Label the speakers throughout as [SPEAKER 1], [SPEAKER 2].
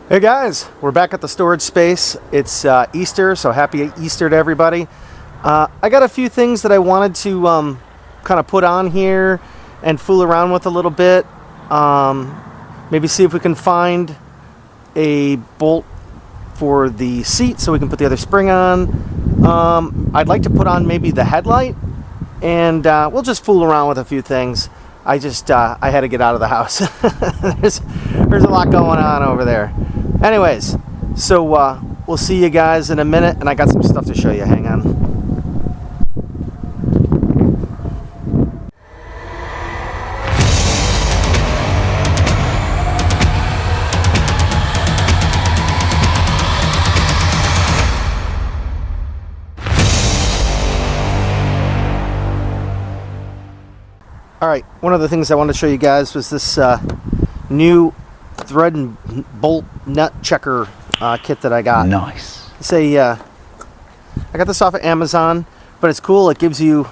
[SPEAKER 1] Hey guys, we're back at the storage space. It's Easter, so happy Easter to everybody. I got a few things that I wanted to kind of put on here and fool around with a little bit. Maybe see if we can find a bolt for the seat so we can put the other spring on. I'd like to put on maybe the headlight, and we'll just fool around with a few things. I had to get out of the house. There's a lot going on over there. Anyways, so we'll see you guys in a minute, and I got some stuff to show you. Hang on. All right, one of the things I wanted to show you guys was this new thread and bolt nut checker kit that I got.
[SPEAKER 2] Nice.
[SPEAKER 1] It's I got this off of Amazon, but it's cool. It gives you,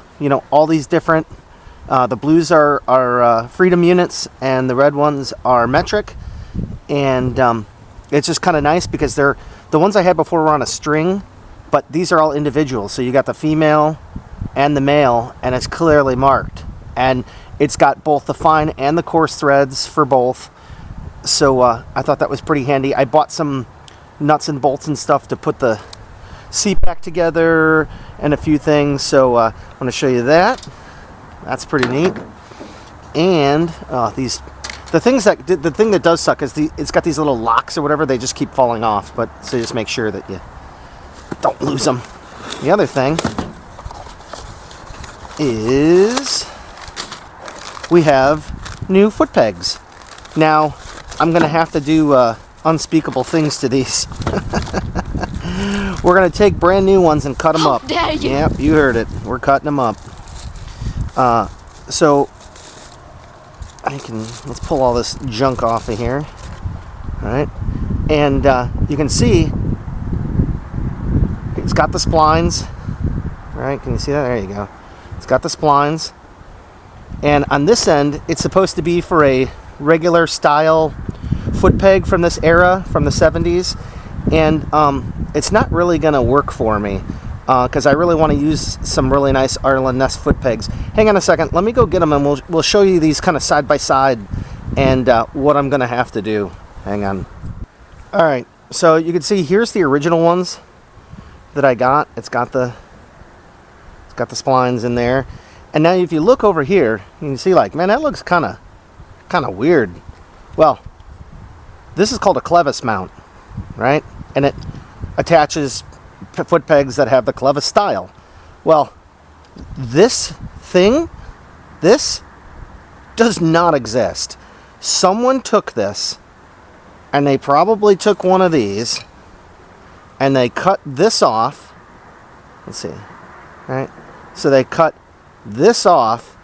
[SPEAKER 1] all these different. The blues are Freedom units, and the red ones are metric. And it's just kind of nice because the ones I had before were on a string, but these are all individual. So you got the female and the male, and it's clearly marked. And it's got both the fine and the coarse threads for both. So I thought that was pretty handy. I bought some nuts and bolts and stuff to put the seat back together and a few things. So I'm going to show you that. That's pretty neat. And the thing that does suck is it's got these little locks or whatever. They just keep falling off. But so just make sure that you don't lose them. The other thing is we have new foot pegs. Now, I'm going to have to do unspeakable things to these. We're going to take brand new ones and cut them up.
[SPEAKER 3] Dare you?
[SPEAKER 1] Yep, you heard it. We're cutting them up. So, let's pull all this junk off of here. All right. And you can see it's got the splines. All right, can you see that? There you go. It's got the splines. And on this end, it's supposed to be for a regular style foot peg from this era, from the 70s. And it's not really going to work for me because I really want to use some really nice Arlen Ness foot pegs. Hang on a second. Let me go get them, and we'll show you these kind of side by side and what I'm going to have to do. Hang on. All right. So you can see here's the original ones that I got. It's got the splines in there. And now if you look over here, you can see man, that looks kind of weird. Well, this is called a clevis mount, right? And it attaches foot pegs that have the clevis style. Well, this does not exist. Someone took this, and they probably took one of these, and they cut this off. Let's see, right? So they cut this off,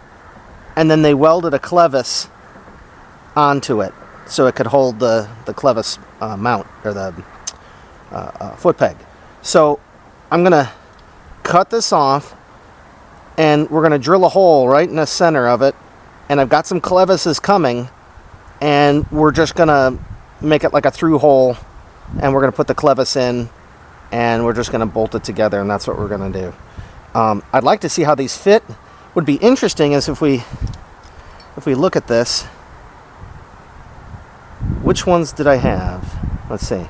[SPEAKER 1] and then they welded a clevis onto it so it could hold the clevis mount, or the foot peg. So I'm gonna cut this off, and we're gonna drill a hole right in the center of it, and I've got some clevises coming, and we're just gonna make it like a through hole, and we're gonna put the clevis in, and we're just gonna bolt it together, and that's what we're gonna do. I'd like to see how these fit. Would be interesting is if we look at this, which ones did I have? Let's see.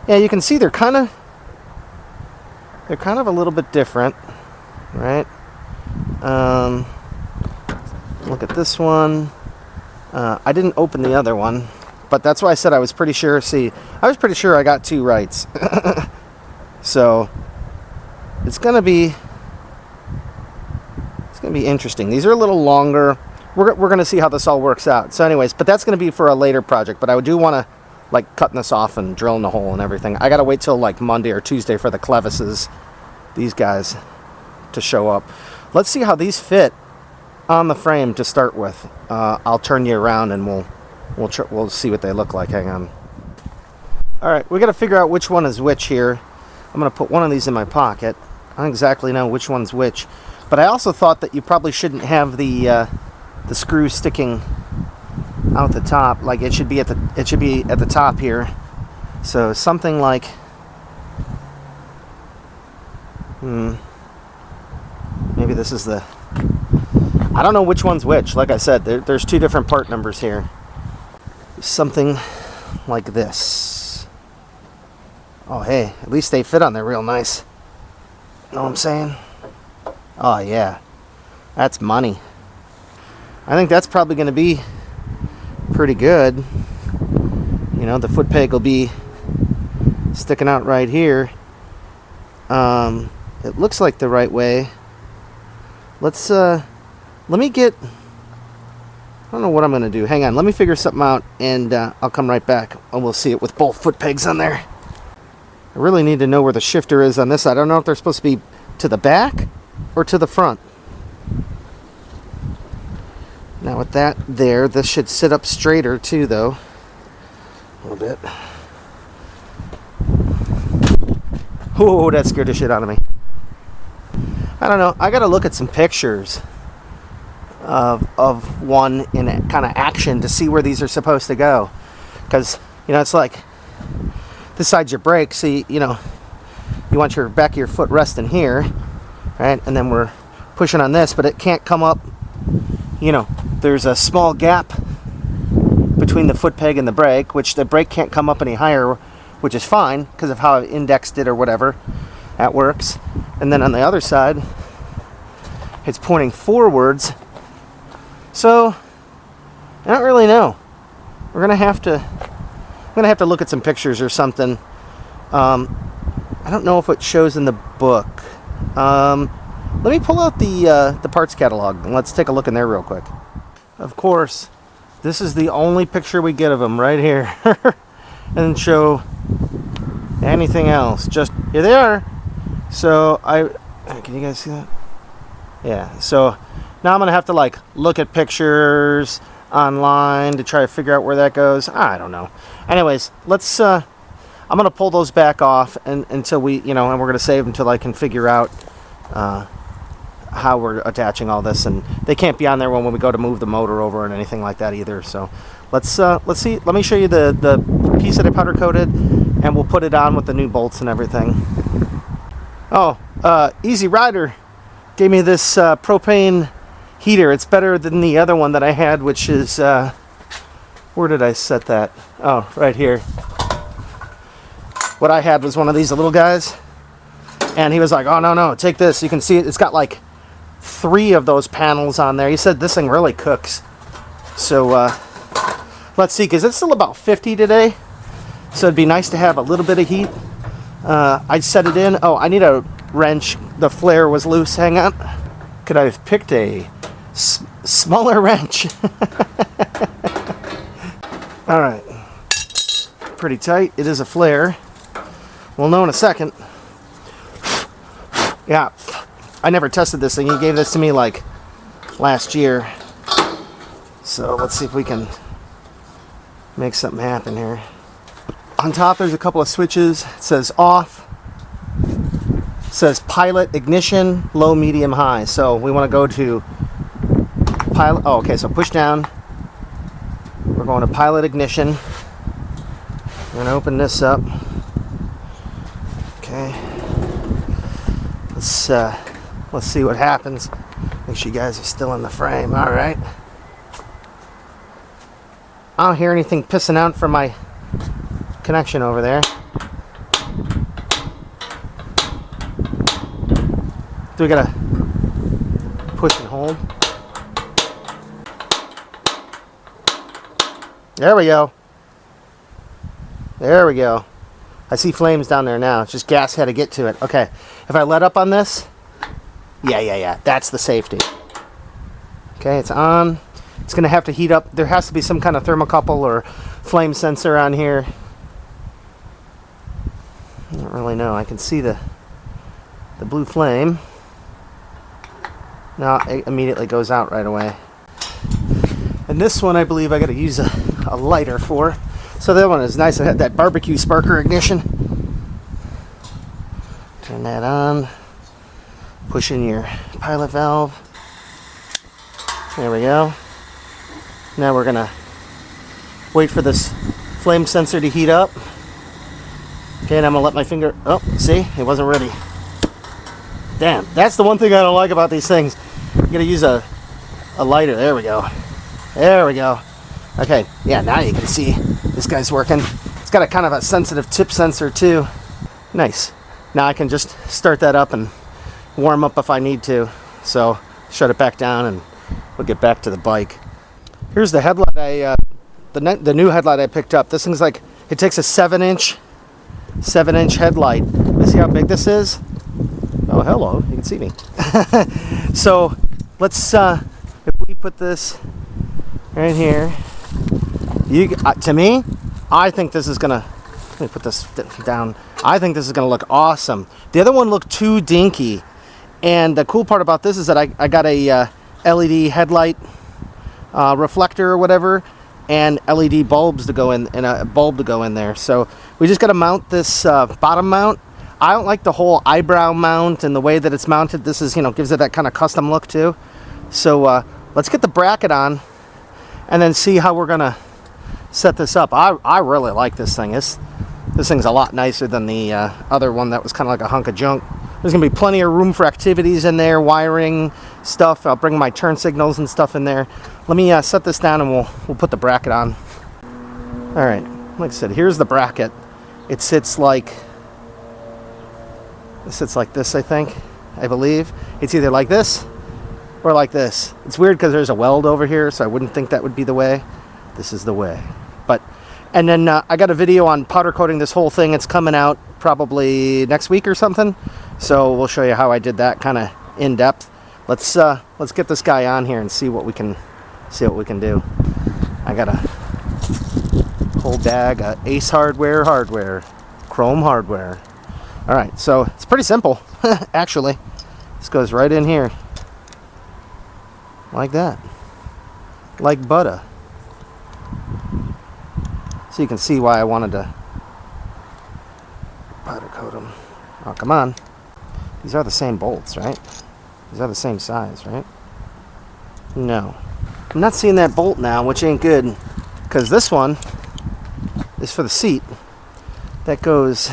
[SPEAKER 1] Yeah, you can see they're kind of a little bit different, right? Look at this one. I didn't open the other one, but that's why I said I was pretty sure. See, I was pretty sure I got two rights. So it's gonna be interesting. These are a little longer. We're going to see how this all works out. So anyways, but that's going to be for a later project. But I do want to cutting this off and drilling the hole and everything. I got to wait till Monday or Tuesday for the clevises, these guys, to show up. Let's see how these fit on the frame to start with. I'll turn you around and we'll see what they look like. Hang on. All right, we got to figure out which one is which here. I'm going to put one of these in my pocket. I don't exactly know which one's which. But I also thought that you probably shouldn't have the screw sticking out the top. Like it should be at the top here, So something like, maybe this is the, I don't know which one's which. Like I said, there's two different part numbers here. Something like this. Oh, hey, at least they fit on there real nice. Know what I'm saying? Oh, yeah. That's money. I think that's probably going to be pretty good. You know, the foot peg will be sticking out right here. It looks like the right way. Let me get, I don't know what I'm going to do. Hang on, let me figure something out, and I'll come right back, and we'll see it with both foot pegs on there. I really need to know where the shifter is on this. I don't know if they're supposed to be to the back or to the front. Now with that there, this should sit up straighter too, though. A little bit. Oh, that scared the shit out of me. I don't know. I got to look at some pictures of one in kind of action to see where these are supposed to go. Because, you know, it's like this side's your brake, so you know, you want your back of your foot resting here, right? And then we're pushing on this, but it can't come up. You know, there's a small gap between the foot peg and the brake, which the brake can't come up any higher, which is fine because of how I've indexed it or whatever. That works. And then on the other side, it's pointing forwards. So I don't really know. I'm gonna have to look at some pictures or something. I don't know if it shows in the book. Let me pull out the parts catalog and let's take a look in there real quick. Of course, this is the only picture we get of them right here. And show anything else. Just here they are. So can you guys see that? Yeah. So now I'm gonna have to like look at pictures online to try to figure out where that goes. I don't know. Anyways, let's. I'm gonna pull those back off until we, you know, and we're gonna save until I can figure out how we're attaching all this, and they can't be on there when we go to move the motor over and anything like that either. So let's see. Let me show you the piece that I powder coated, and we'll put it on with the new bolts and everything. Oh, Eaasy Rider gave me this propane heater. It's better than the other one that I had, which is where did I set that? Oh, right here. What I had was one of these little guys, and he was like, oh no, take this. You can see it's got like 3 of those panels on there. He said this thing really cooks. So let's see, because it's still about 50 today, so it'd be nice to have a little bit of heat. I set it in. Oh, I need a wrench. The flare was loose. Hang on. Could I have picked a smaller wrench? All right. Pretty tight. It is a flare. We'll know in a second. Yeah. I never tested this thing. He gave this to me like last year. So let's see if we can make something happen here. On top there's a couple of switches. It says off. It says pilot ignition, low, medium, high. So we want to go to pilot. Oh, okay, so push down. We're going to pilot ignition. We're going to open this up. Okay. Let's see what happens. Make sure you guys are still in the frame. All right. I don't hear anything pissing out from my connection over there. Do we gotta push and hold? There we go. There we go. I see flames down there now. It's just gas had to get to it. Okay. If I let up on this, yeah. That's the safety. Okay, it's on. It's going to have to heat up. There has to be some kind of thermocouple or flame sensor on here. I don't really know. I can see the blue flame. Now it immediately goes out right away. And this one I believe I got to use a lighter for. So that one is nice. I had that barbecue sparker ignition. Turn that on. Push in your pilot valve. There we go. Now we're gonna wait for this flame sensor to heat up. Okay, and I'm gonna let my finger, oh, see, it wasn't ready. Damn, that's the one thing I don't like about these things. You gotta use a lighter. There we go. There we go. Okay, yeah, now you can see this guy's working. It's got a kind of a sensitive tip sensor too. Nice. Now I can just start that up and warm up if I need to. So shut it back down and we'll get back to the bike. Here's the headlight the new headlight I picked up. This thing's like, it takes a 7-inch headlight. You see how big this is? Oh, hello, you can see me. So let's if we put this right here, to me, I think this is gonna, let me put this down. I think this is gonna look awesome. The other one looked too dinky, and the cool part about this is that I got a LED headlight reflector or whatever, and LED bulbs to go in, and a bulb to go in there. So we just got to mount this bottom mount. I don't like the whole eyebrow mount and the way that it's mounted. This is, gives it that kind of custom look too. So let's get the bracket on and then see how we're gonna set this up. I really like this thing. This thing's a lot nicer than the other one that was kind of like a hunk of junk. There's gonna be plenty of room for activities in there, wiring stuff. I'll bring my turn signals and stuff in there. Let me set this down and we'll put the bracket on. All right, like I said, here's the bracket. It sits like this, I believe. It's either like this or like this. It's weird because there's a weld over here, so I wouldn't think that would be the way. This is the way. And then I got a video on powder coating this whole thing. It's coming out probably next week or something. So we'll show you how I did that kind of in depth. Let's get this guy on here and see what we can do. I got a whole bag of Ace hardware, chrome hardware. All right, so it's pretty simple, actually. This goes right in here, like that, like butter. So you can see why I wanted to powder coat them. Oh, come on. These are the same bolts, right? These are the same size, right? No. I'm not seeing that bolt now, which ain't good, because this one is for the seat. That goes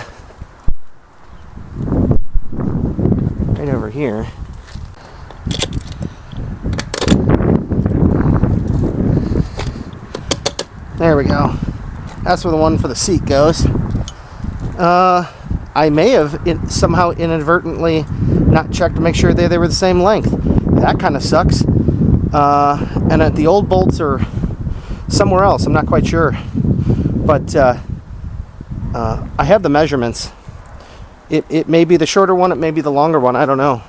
[SPEAKER 1] right over here. There we go. That's where the one for the seat goes. I may have somehow inadvertently not checked to make sure they were the same length. That kind of sucks. And the old bolts are somewhere else. I'm not quite sure. But I have the measurements. It may be the shorter one. It may be the longer one. I don't know.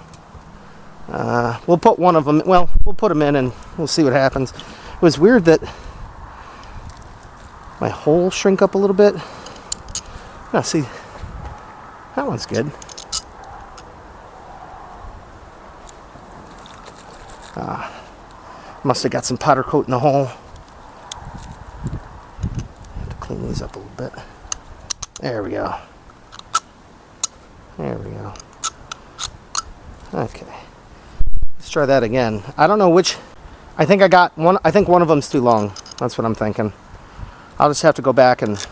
[SPEAKER 1] We'll put one of them. Well, we'll put them in and we'll see what happens. It was weird that my hole shrink up a little bit. Now see, that one's good. Must have got some powder coat in the hole. Have to clean these up a little bit. There we go. There we go. Okay. Let's try that again. I don't know which. I think I got one. I think one of them's too long. That's what I'm thinking. I'll just have to go back and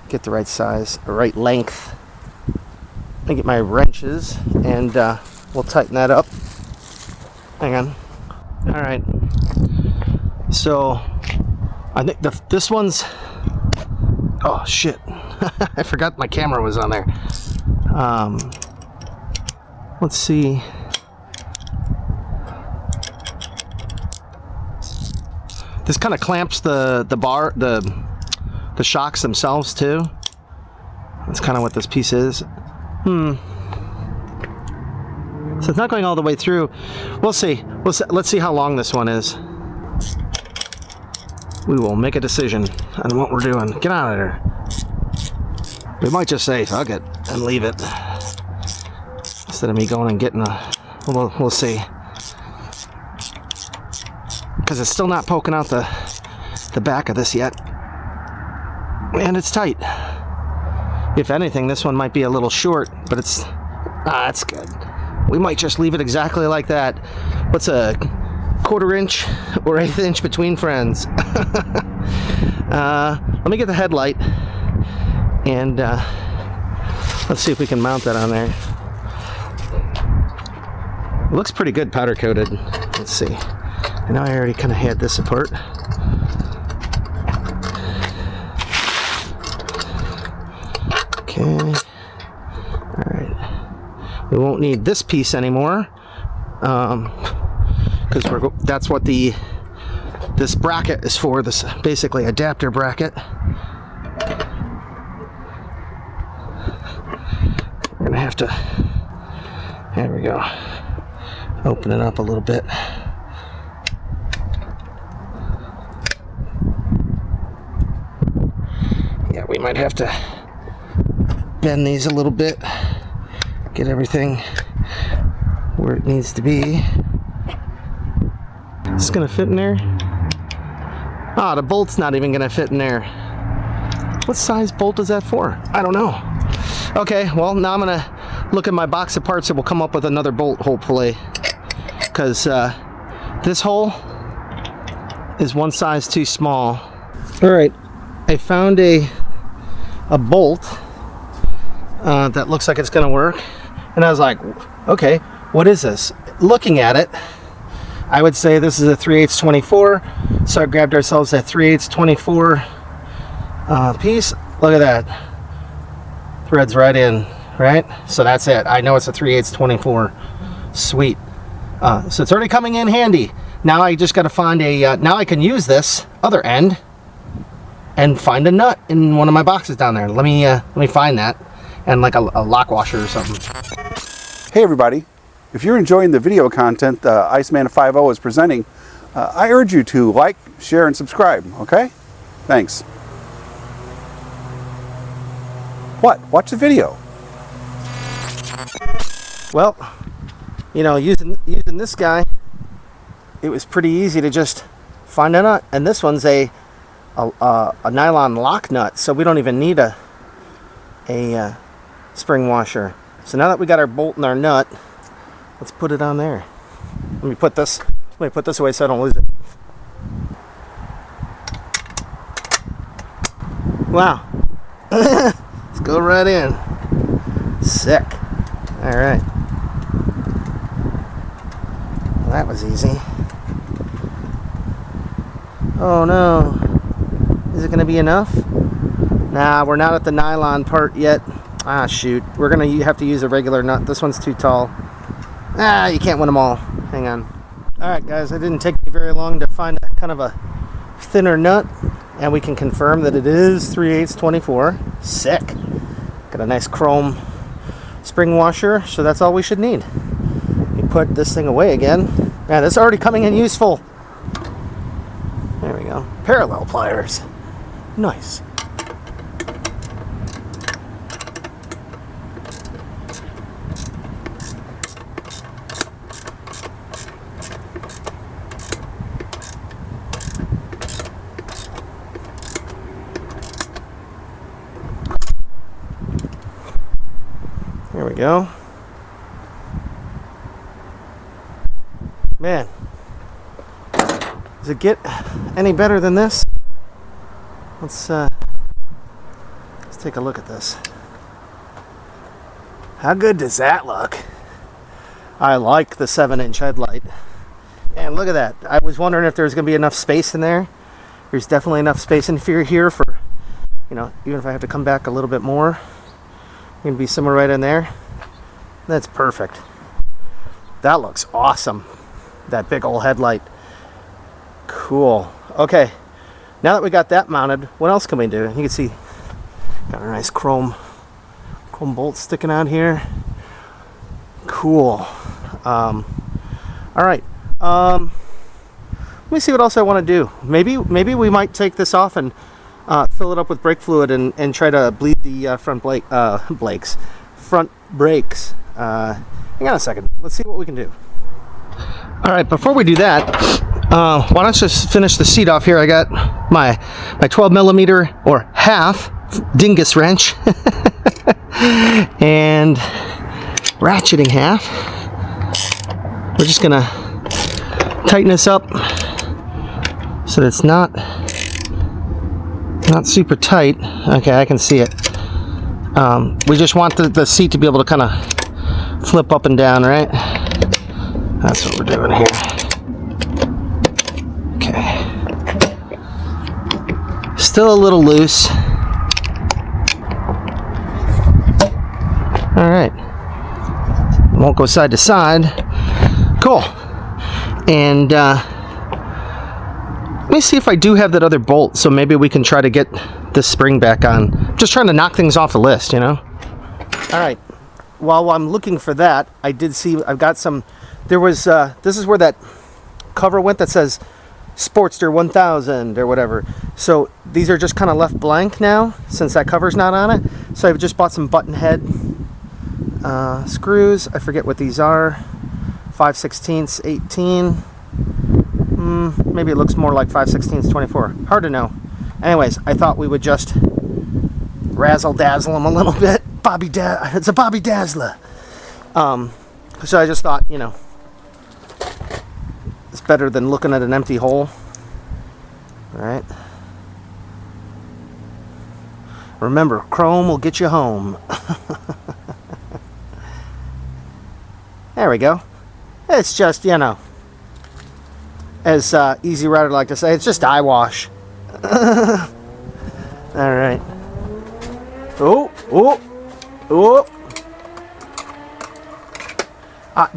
[SPEAKER 1] get the right size, the right length. Let me get my wrenches and we'll tighten that up. Hang on. All right. So I think this one's. Oh shit! I forgot my camera was on there. Let's see. This kind of clamps the bar, the shocks themselves too. That's kind of what this piece is. So it's not going all the way through. We'll see. Let's see how long this one is. We will make a decision on what we're doing. Get out of there. We might just say fuck it and leave it instead of me going and getting a. We'll see. Because it's still not poking out the back of this yet, and it's tight. If anything, this one might be a little short, but it's that's good. We might just leave it exactly like that. What's a 1/4 inch or 1/8 inch between friends? Let me get the headlight And let's see if we can mount that on there. It looks pretty good powder coated. Let's see. I know I already kind of had this apart. Okay. Alright. We won't need this piece anymore. Because that's what this bracket is for. This basically adapter bracket. We're gonna have to, there we go, open it up a little bit. Yeah, we might have to bend these a little bit, get everything where it needs to be. It's gonna fit in there. Ah, the bolt's not even gonna fit in there. What size bolt is that for? I don't know. Okay, well, now I'm gonna look at my box of parts and we'll come up with another bolt, hopefully. Because this hole is one size too small. Alright, I found a bolt that looks like it's gonna work. And I was like, okay, what is this? Looking at it, I would say this is a 3/8 24. So I grabbed ourselves a 3/8 24 piece. Look at that. Threads right in, right? So that's it. I know it's a 3/8 24. Sweet. So it's already coming in handy. Now I just got to find a, now I can use this other end and find a nut in one of my boxes down there. Let me find that, and like a lock washer or something.
[SPEAKER 2] Hey everybody. If you're enjoying the video content Iceman50 is presenting, I urge you to like, share, and subscribe, okay? Thanks. What? Watch the video.
[SPEAKER 1] Well, you know, using this guy, it was pretty easy to just find a nut. And this one's a nylon lock nut, so we don't even need a spring washer. So now that we got our bolt and our nut, let's put it on there. Let me put this away so I don't lose it. Wow. Let's go right in. Sick. All right. Well, that was easy. Oh no. Is it going to be enough? Nah, we're not at the nylon part yet. Ah, shoot. We're going to have to use a regular nut. This one's too tall. Ah, you can't win them all. Hang on. All right, guys. It didn't take me very long to find kind of a thinner nut. And we can confirm that it is 3/8 24. Sick. Got a nice chrome spring washer, so that's all we should need. We put this thing away again. Man, it's already coming in useful. There we go. Parallel pliers. Nice. There we go. Man, does it get any better than this? Let's take a look at this. How good does that look? I like the 7-inch headlight. And look at that. I was wondering if there's going to be enough space in there. There's definitely enough space in here for, you know, even if I have to come back a little bit more. Going to be somewhere right in there. That's perfect. That looks awesome. That big old headlight. Cool. Okay. Now that we got that mounted, what else can we do? You can see got a nice chrome bolt sticking out here. Cool. All right. Let me see what else I want to do. Maybe we might take this off and fill it up with brake fluid and try to bleed the front brakes. Hang on a second. Let's see what we can do. All right, before we do that, why don't I just finish the seat off here? I got my 12 millimeter or half dingus wrench and ratcheting half. We're just gonna tighten this up so that it's not super tight. Okay, I can see it. We just want the seat to be able to kind of flip up and down, right? That's what we're doing here. Okay. Still a little loose. All right. Won't go side to side. Cool. And let me see if I do have that other bolt, so maybe we can try to get this spring back on. Just trying to knock things off the list, you know? All right. While I'm looking for that, I did see I've got some. There was this is where that cover went that says Sportster 1000 or whatever. So these are just kind of left blank now since that cover's not on it. So I've just bought some button head screws. I forget what these are. 5/16, 18. Maybe it looks more like 5/16, 24. Hard to know. Anyways, I thought we would just razzle dazzle them a little bit. It's a Bobby Dazzler. So I just thought, you know, it's better than looking at an empty hole. All right. Remember, chrome will get you home. There we go. It's just, you know, as Eaasy Rider like to say, it's just eyewash. All right. Oh.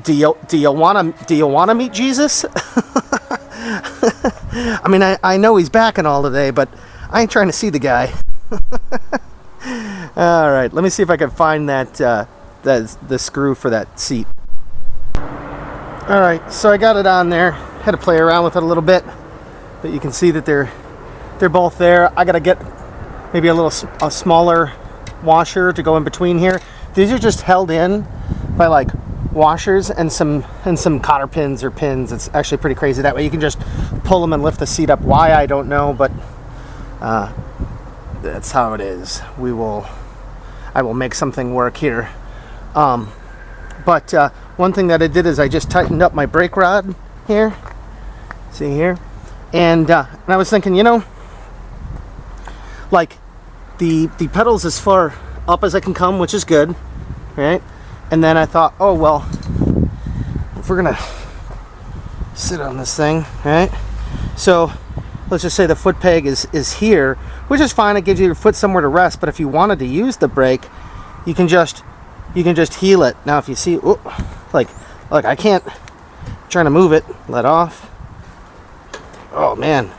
[SPEAKER 1] Do you wanna meet Jesus? I mean, I know he's backing all today, but I ain't trying to see the guy. All right, let me see if I can find that the screw for that seat. All right, so I got it on there. Had to play around with it a little bit, but you can see that they're both there. I gotta get maybe a smaller washer to go in between here. These are just held in by like washers and some cotter pins or pins. It's actually pretty crazy. That way you can just pull them and lift the seat up. Why, I don't know, but that's how it is. I will make something work here. But one thing that I did is I just tightened up my brake rod here. See here? And I was thinking, you know, like the pedals as far up as I can come, which is good, right? And then I thought, oh well, if we're gonna sit on this thing, right? So let's just say the foot peg is here, which is fine. It gives you your foot somewhere to rest. But if you wanted to use the brake, you can just heel it. Now if you see, look, I can't. I'm trying to move it, let off. Oh man,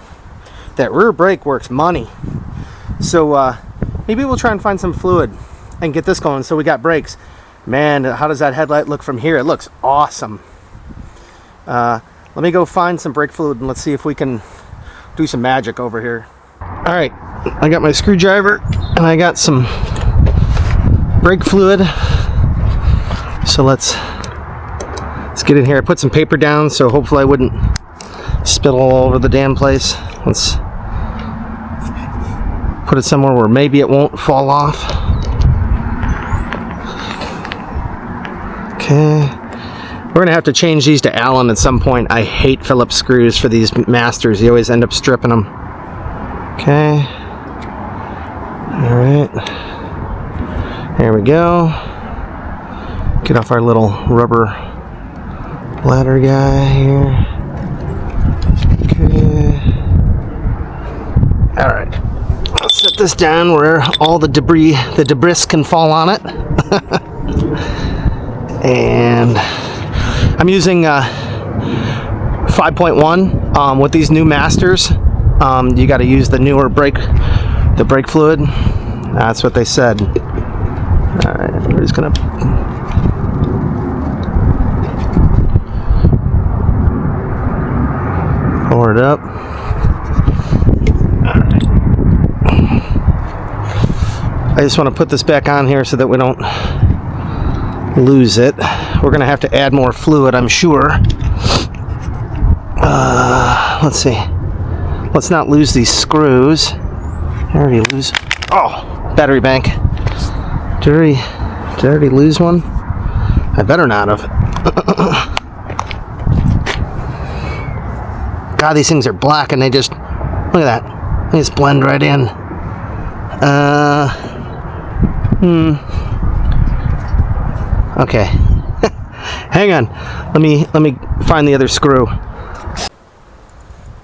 [SPEAKER 1] that rear brake works money. So maybe we'll try and find some fluid and get this going. So we got brakes. Man, how does that headlight look from here? It looks awesome. Let me go find some brake fluid and let's see if we can do some magic over here. All right, I got my screwdriver and I got some brake fluid. So let's get in here. I put some paper down so hopefully I wouldn't spill all over the damn place. Let's put it somewhere where maybe it won't fall off. Okay. We're gonna have to change these to Allen at some point. I hate Phillips screws for these masters. You always end up stripping them. Okay. All right. There we go. Get off our little rubber ladder guy here. Okay. All right. I'll set this down where all the debris can fall on it. And I'm using 5.1 with these new masters. You got to use the newer brake fluid. That's what they said. All right, we're just gonna pour it up. All right. I just want to put this back on here so that we don't lose it. We're gonna have to add more fluid, I'm sure. Let's see. Let's not lose these screws. I already lose. Oh, battery bank. Did I already lose one? I better not have. God, these things are black and they just, look at that. They just blend right in. Okay. Hang on. Let me find the other screw.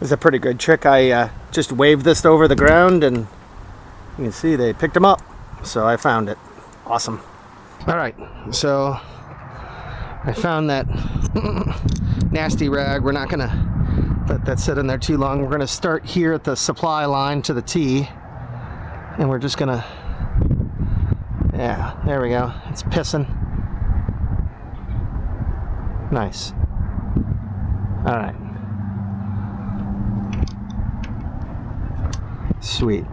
[SPEAKER 1] It's a pretty good trick. I just waved this over the ground and you can see they picked them up. So I found it. Awesome. All right. So I found that nasty rag. We're not gonna let that sit in there too long. We're gonna start here at the supply line to the T, and we're just gonna, yeah, there we go. It's pissing. Nice. All right. Sweet.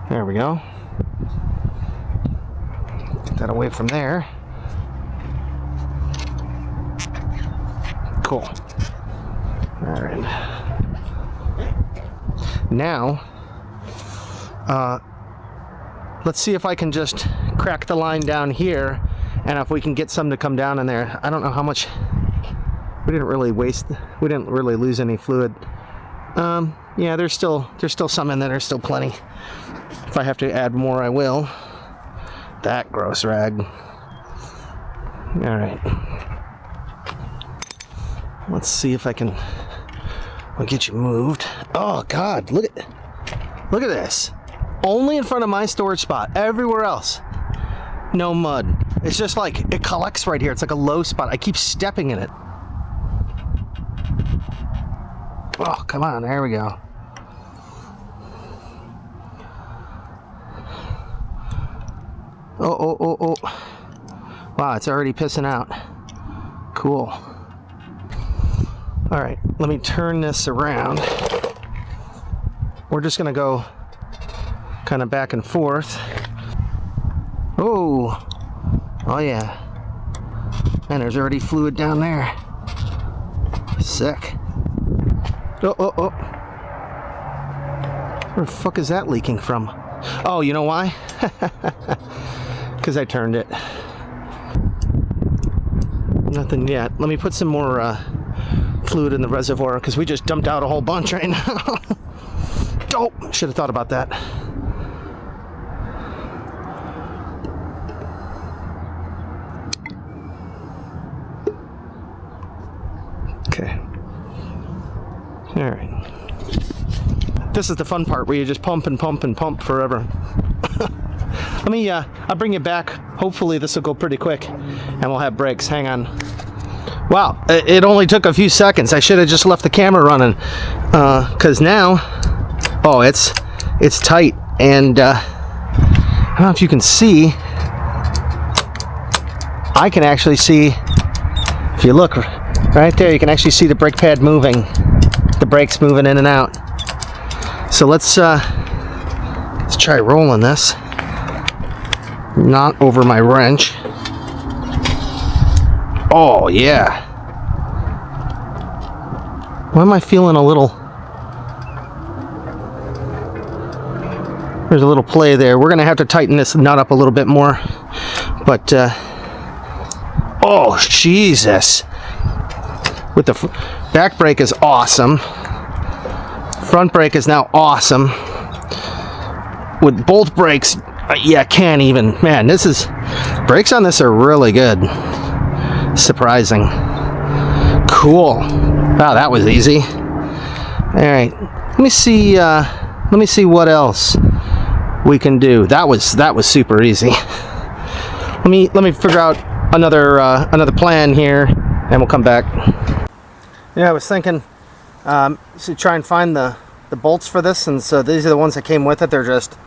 [SPEAKER 1] There we go. Get that away from there. Cool. All right. Now, let's see if I can just crack the line down here, and if we can get some to come down in there. I don't know how much. We didn't really lose any fluid. Yeah, there's still some in there. There's still plenty. If I have to add more, I will. That gross rag. All right. Let's see if I'll get you moved. Oh God, look at this. Only in front of my storage spot. Everywhere else, no mud. It's just like it collects right here. It's like a low spot. I keep stepping in it. Oh, come on. There we go. Oh. Wow, it's already pissing out. Cool. All right, let me turn this around. We're just gonna go kind of back and forth. Oh yeah. And there's already fluid down there. Sick. Oh. Where the fuck is that leaking from? Oh, you know why? Because I turned it. Nothing yet. Let me put some more fluid in the reservoir because we just dumped out a whole bunch right now. Oh, should have thought about that. Okay. All right. This is the fun part where you just pump and pump and pump forever. Let me, I'll bring you back. Hopefully this will go pretty quick and we'll have brakes. Hang on. Wow, it only took a few seconds. I should have just left the camera running. Cause now, oh, it's tight. And I don't know if you can see, I can actually see, if you look right there, you can actually see the brake pad moving, the brakes moving in and out. So let's try rolling this. Not over my wrench. Oh yeah. Why am I feeling a little? There's a little play there. We're gonna have to tighten this nut up a little bit more. But oh Jesus! With the back brake is awesome. Front brake is now awesome. With both brakes, yeah, can't even. Man, brakes on this are really good. Surprising. Cool. Wow, that was easy. All right, let me see what else we can do. That was super easy. Let me figure out another plan here, and we'll come back. Yeah, I was thinking to try and find the bolts for this, and so these are the ones that came with it. They're just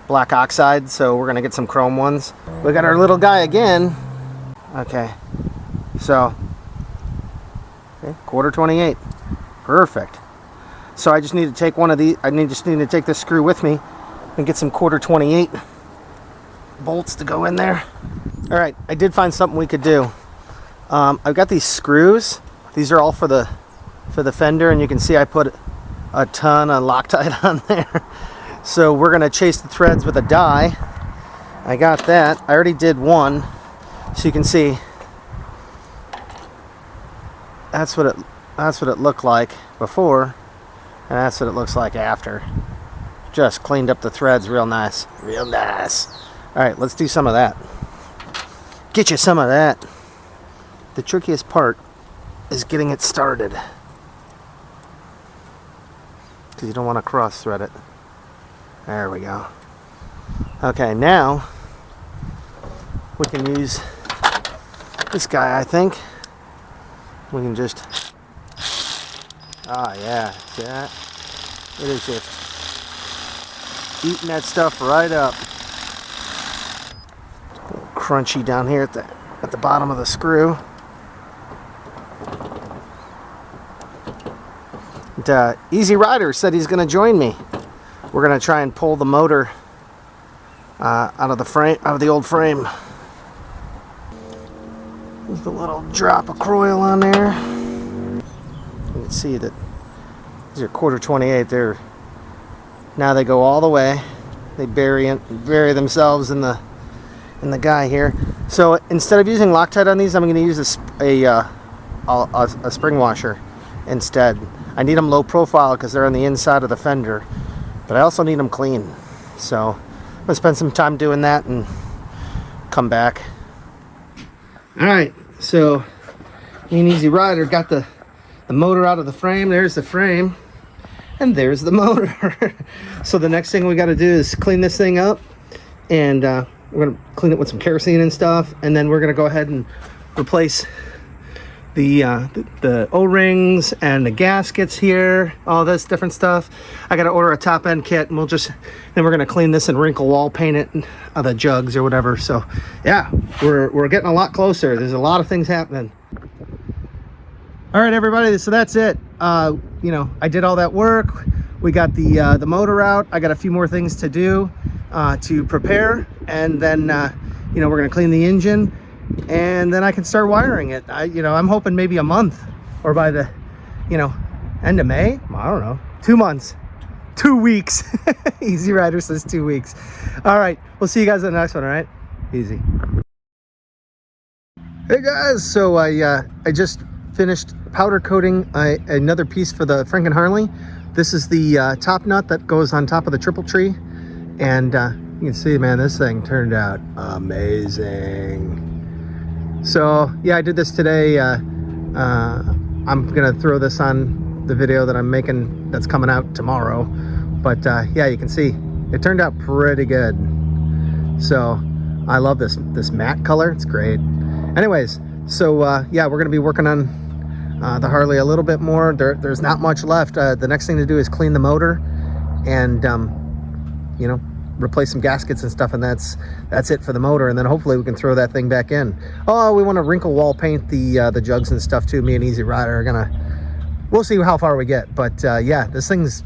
[SPEAKER 1] black oxide, so we're gonna get some chrome ones. We got our little guy again. Okay, so okay, quarter 28, perfect. So I just need to take one of these. Just need to take this screw with me and get some quarter 28 bolts to go in there. All right, I did find something we could do. I've got these screws. These are all for the fender, and you can see I put a ton of Loctite on there. So we're gonna chase the threads with a die. I got that. I already did one, so you can see that's what it looked like before, that's what it looks like after. Just cleaned up the threads real nice. Real nice. Alright, let's do some of that. Get you some of that. The trickiest part is getting it started. Because you don't want to cross thread it. There we go. Okay, now we can use this guy, I think. We can just... Oh yeah, see that? It is just eating that stuff right up. A little crunchy down here at the bottom of the screw. And, Eaasy Rider said he's going to join me. We're going to try and pull the motor out of the frame, out of the old frame. There's the little drop of coil on there. You can see that these are 1/4 28. Now they go all the way. They bury themselves in the guy here. So instead of using Loctite on these, I'm going to use a spring washer instead. I need them low profile because they're on the inside of the fender, but I also need them clean. So I'm gonna spend some time doing that and come back. All right, so me and Eaasy Rider got the motor out of the frame. There's the frame, and there's the motor. So the next thing we got to do is clean this thing up, and we're gonna clean it with some kerosene and stuff, and then we're gonna go ahead and replace the O-rings and the gaskets here, all this different stuff. I got to order a top end kit, and then we're gonna clean this and wrinkle wall paint it, the jugs or whatever. So yeah, we're getting a lot closer. There's a lot of things happening. All right, everybody, so that's it. You know, I did all that work. We got the motor out. I got a few more things to do to prepare, and then you know, we're gonna clean the engine, and then I can start wiring it. I'm hoping maybe a month, or by the, end of May. I don't know, 2 months, 2 weeks. Eaasy Rider says 2 weeks. All right, we'll see you guys in the next one. All right, easy. Hey guys, so I just finished powder coating another piece for the Franken-Harley. This is the top nut that goes on top of the triple tree, and you can see, man, this thing turned out amazing. So yeah, I did this today. I'm gonna throw this on the video that I'm making that's coming out tomorrow, but yeah, you can see it turned out pretty good. So I love this matte color. It's great. Anyways, so yeah, we're gonna be working on the Harley a little bit more. There's not much left. The next thing to do is clean the motor and replace some gaskets and stuff, and that's it for the motor. And then hopefully we can throw that thing back in. Oh, we want to wrinkle wall paint the jugs and stuff too. Me and Eaasy Rider are we'll see how far we get. But yeah, this thing's,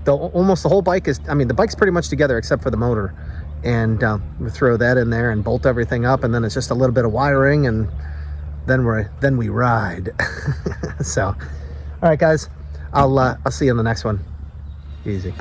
[SPEAKER 1] almost the whole bike is, the bike's pretty much together except for the motor. And we throw that in there and bolt everything up, and then it's just a little bit of wiring, and then we ride. So all right guys, I'll see you in the next one. Easy.